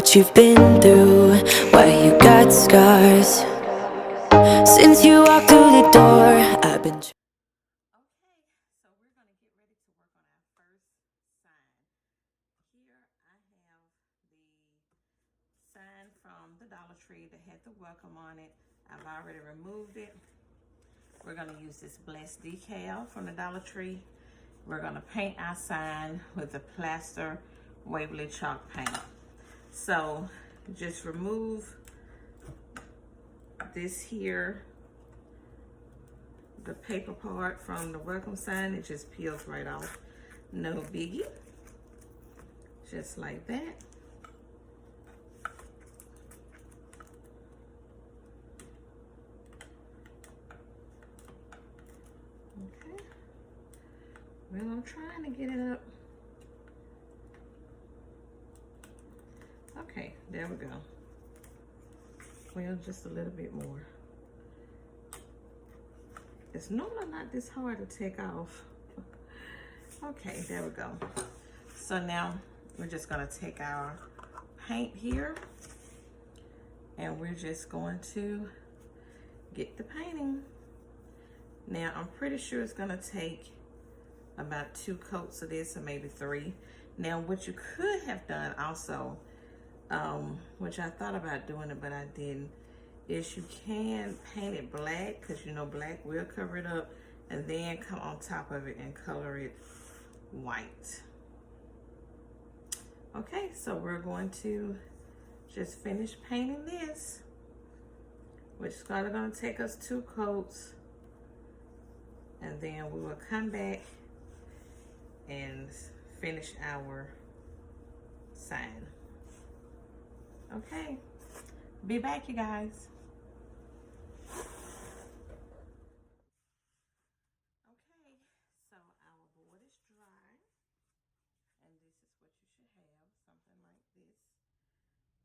what you've been through, why you got scars. Since you walked through the door, I've been Okay, so we're going to get ready to work on our first sign. Here I have the sign from the Dollar Tree that had the welcome on it. I've already removed it. We're going to use this blessed decal from the Dollar Tree. We're going to paint our sign with the plaster Waverly chalk paint. So just remove this here, the paper part from the welcome sign. It just peels right off. No biggie. Just like that. Okay. Well, I'm trying to get it up. Okay, there we go. Well, just a little bit more. It's normally not this hard to take off. Okay, there we go. So now we're just gonna take our paint here and we're just going to get the painting. Now I'm pretty sure it's gonna take about 2 coats of this or maybe 3. Now what you could have done also, which I thought about doing it but I didn't, is you can paint it black, because you know black will cover it up, and then come on top of it and color it white. Okay, so we're going to just finish painting this, which is going to take us 2 coats, and then we will come back and finish our sign. Okay, be back, you guys. Okay, so our board is dry, and this is what you should have, something like this.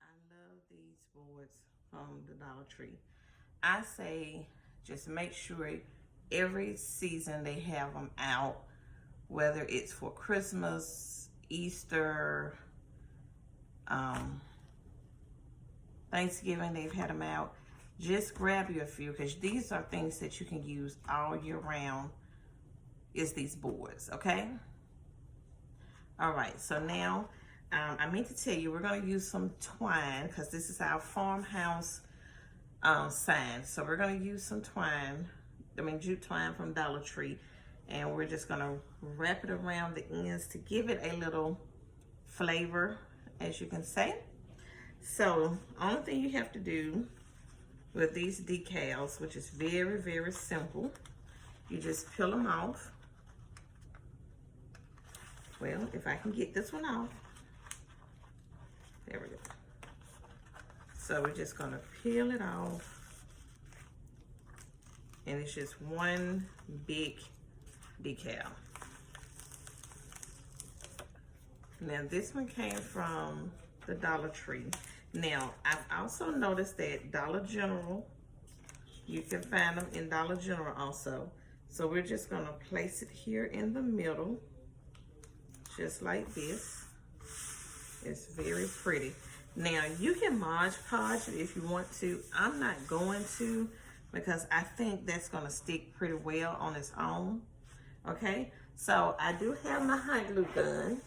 I love these boards from the Dollar Tree. I say just make sure every season they have them out, whether it's for Christmas, Easter, Thanksgiving, they've had them out. Just grab you a few, because these are things that you can use all year round, is these boards, okay? All right, so now I meant to tell you, we're going to use some twine, because this is our farmhouse sign. So we're going to use some twine, jute twine from Dollar Tree, and we're just going to wrap it around the ends to give it a little flavor, as you can say. So only thing you have to do with these decals, which is very, very simple, you just peel them off. Well, if I can get this one off. There we go. So we're just gonna peel it off. And it's just one big decal. Now this one came from the Dollar Tree. Now, I've also noticed that Dollar General, you can find them in Dollar General also. So we're just gonna place it here in the middle, just like this. It's very pretty. Now, you can Mod Podge it if you want to. I'm not going to, because I think that's gonna stick pretty well on its own, okay? So I do have my hot glue gun.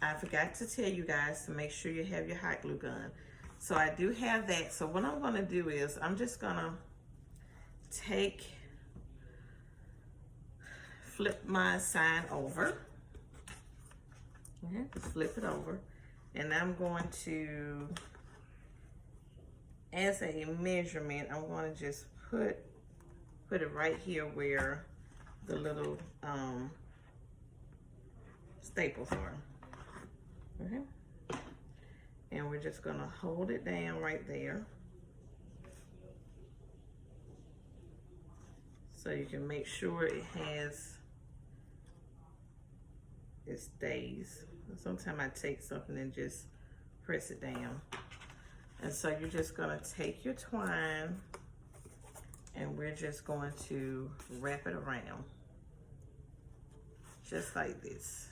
I forgot to tell you guys to make sure you have your hot glue gun. So I do have that. So what I'm gonna do is I'm just gonna flip my sign over. Okay, just flip it over. And I'm going to, as a measurement, I'm gonna just put it right here where the little staples are. Okay. And we're just gonna hold it down right there. So you can make sure it stays. Sometimes I take something and just press it down. And so you're just gonna take your twine and we're just going to wrap it around. Just like this.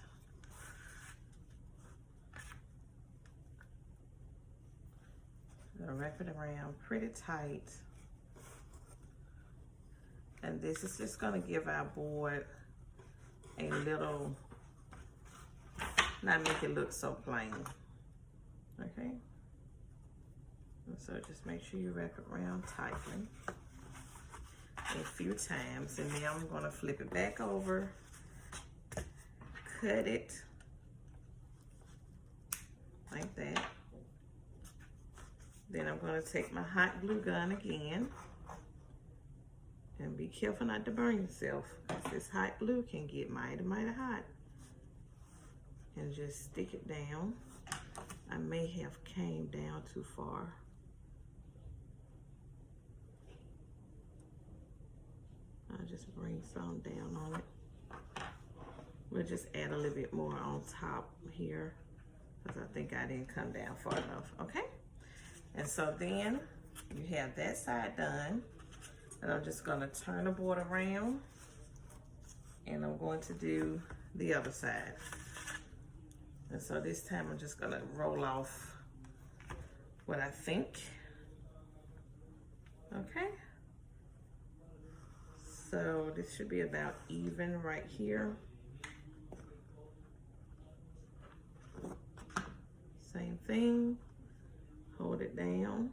wrap it around pretty tight. And this is just gonna give our board a little, not make it look so plain, okay? And so just make sure you wrap it around tightly a few times. And now I'm gonna flip it back over, cut it like that. Then I'm gonna take my hot glue gun again, and be careful not to burn yourself, because this hot glue can get mighty hot. And just stick it down. I may have came down too far. I'll just bring some down on it. We'll just add a little bit more on top here, because I think I didn't come down far enough, okay? And so then you have that side done. And I'm just gonna turn the board around, and I'm going to do the other side. And so this time I'm just gonna roll off what I think. Okay. So this should be about even right here. Same thing, hold it down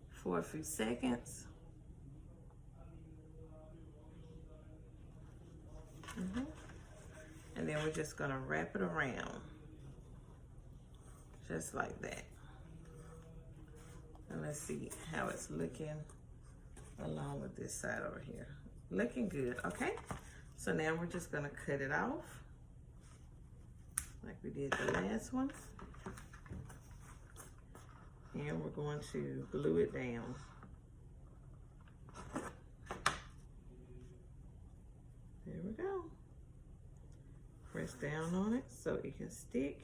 for a few seconds. And then we're just gonna wrap it around, just like that. And let's see how it's looking along with this side over here. Looking good, okay? So now we're just gonna cut it off like we did the last one. And we're going to glue it down. There we go. Press down on it so it can stick.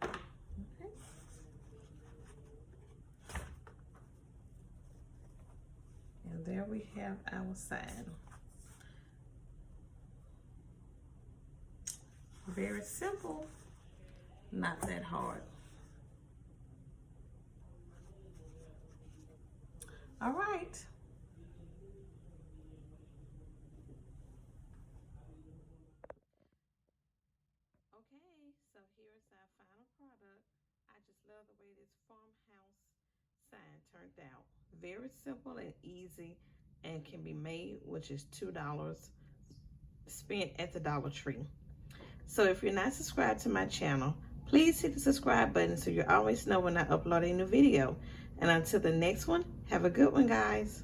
Okay. And there we have our sign. Very simple, not that hard. All right. Okay, so here's our final product. I just love the way this farmhouse sign turned out. Very simple and easy, and can be made, which is $2 spent at the Dollar Tree. So if you're not subscribed to my channel, please hit the subscribe button so you always know when I upload a new video. And until the next one, have a good one, guys.